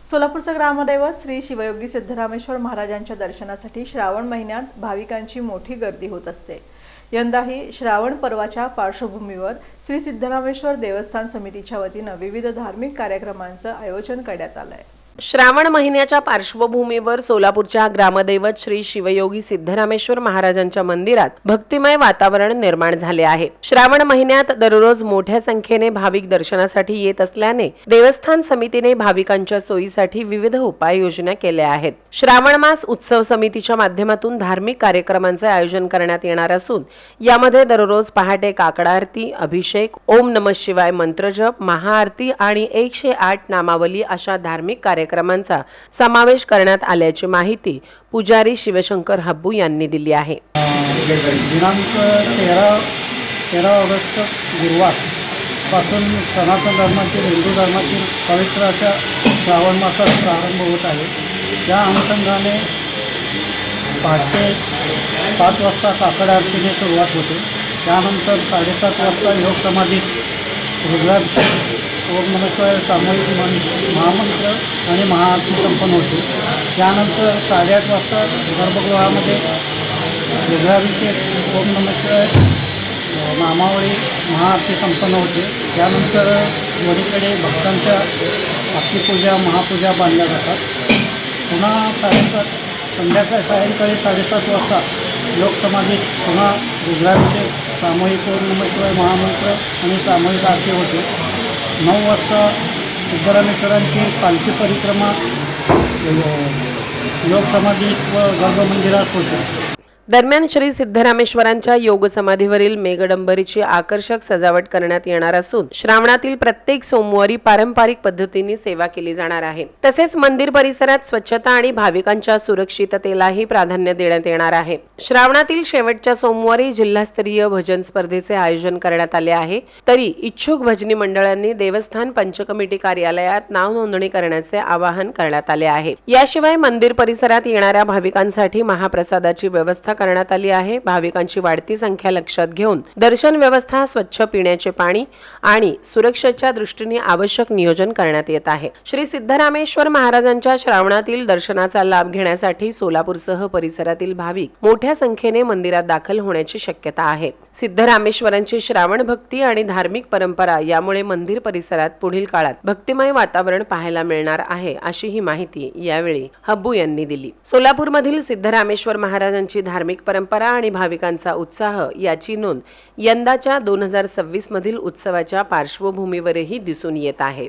सोलापूरचा ग्रामदैवत श्री शिवयोगी सिद्धरामेश्वर महाराजांच्या दर्शनासाठी श्रावण महिन्यात भाविकांची मोठी गर्दी होत असते। यंदाही श्रावण पर्वाच्या पार्श्वभूमीवर श्री सिद्धरामेश्वर देवस्थान समितीच्या वतीने विविध धार्मिक कार्यक्रमांचं आयोजन करण्यात आलं आहे। श्रावण महिन्याच्या पार्श्वभूमीवर सोलापूरच्या ग्रामदैवत श्री शिवयोगी सिद्धरामेश्वर महाराजांच्या मंदिरात भक्तिमय वातावरण निर्माण झाले आहे। श्रावण महिन्यात दररोज मोठ्या संख्येने भाविक दर्शनासाठी येत असल्याने देवस्थान समितीने भाविकांच्या सोयीसाठी विविध उपाययोजना केल्या आहेत। श्रावण मास उत्सव समितीच्या माध्यमातून धार्मिक कार्यक्रमांचे आयोजन करण्यात येणार असून यामध्ये दररोज पहाटे काकड आरती, अभिषेक, ओम नमः शिवाय मंत्रजप, महाआरती आणि 108 नामावली अशा धार्मिक कार्यक्रमांचा समावेश करण्यात आल्याची माहिती पुजारी शिवशंकर हब्बू यांनी दिली आहे। दिनांक 13 ऑगस्ट गुरुवार पासून सनातन धर्मातील हिंदू धर्मातील पवित्र अशा श्रावण मासाचा प्रारंभ होत आहे। त्या अनुषंगाने पहाटे 5 वाजता काकड आरतीने सुरुवात होते। त्यानंतर 7:30 वाजता योग समाधी रुद्राभिषेक, ओम नमः शिवाय सामूहिक महामंत्र आणि महाआरती संपन्न होते। त्यानंतर 8:30 वाजता गर्भगृहामध्ये रुद्राभिषेक, ओम नमः शिवाय नामावळी, महाआरती संपन्न होते। त्यानंतर वरीकडे भक्तांच्या अक्षपूजा, महापूजा बांधल्या जातात। पुन्हा सायंकाळी 7:30 वाजता लोकसमाधीत पुन्हा रुद्राभिषेक, सामूहिक ओम नमः शिवाय महामंत्र आणि सामूहिक आरती होते। 9 वाजता सिद्धरामेश्वरांची पालखी परिक्रमा लोकसमाधीत व गर्भमंदिरात होते। दरम्यान श्री सिद्धरामेश्वरांच्या योग समाधीवरील मेघडंबरीची आकर्षक सजावट करण्यात येणार असून श्रावणातील प्रत्येक सोमवारी पारंपरिक पद्धतीने सेवा केली जाणार आहे। तसेच मंदिर परिसरात स्वच्छता आणि भाविकांच्या सुरक्षिततेलाही प्राधान्य देण्यात येणार आहे। श्रावणातील शेवटच्या सोमवारी जिल्हास्तरीय भजन स्पर्धेचे आयोजन करण्यात आले आहे। तरी इच्छुक भजनी मंडळांनी देवस्थान पंचकमिटी कार्यालयात नाव नोंदणी करण्याचे आवाहन करण्यात आले आहे। याशिवाय मंदिर परिसरात येणाऱ्या भाविकांसाठी महाप्रसादाची व्यवस्था करण्यात आली आहे। भाविकांची वाढती संख्या लक्षात घेऊन दर्शन व्यवस्था, स्वच्छ पिण्याचे पाणी आणि सुरक्षेच्या दृष्टीने आवश्यक नियोजन करण्यात येत आहे। श्री सिद्धरामेश्वर महाराजांच्या श्रावणातील दर्शनाचा लाभ घेण्यासाठी सोलापूरसह परिसरातील भाविक मोठ्या संख्येने मंदिरात दाखल होण्याची शक्यता आहे। सिद्धरामेश्वरांची श्रावण भक्ती आणि धार्मिक परंपरा यामुळे मंदिर परिसरात पुढील काळात भक्तिमय वातावरण पाहायला मिळणार आहे, अशी ही माहिती यावेळी हब्बू यांनी दिली। सोलापूरमधील सिद्धरामेश्वर महाराजांची धार्मिक परंपरा आणि भाविकांचा उत्साह याची नोंद यंदाच्या 2026 मधील उत्सवाच्या पार्श्वभूमीवरही दिसून येत आहे।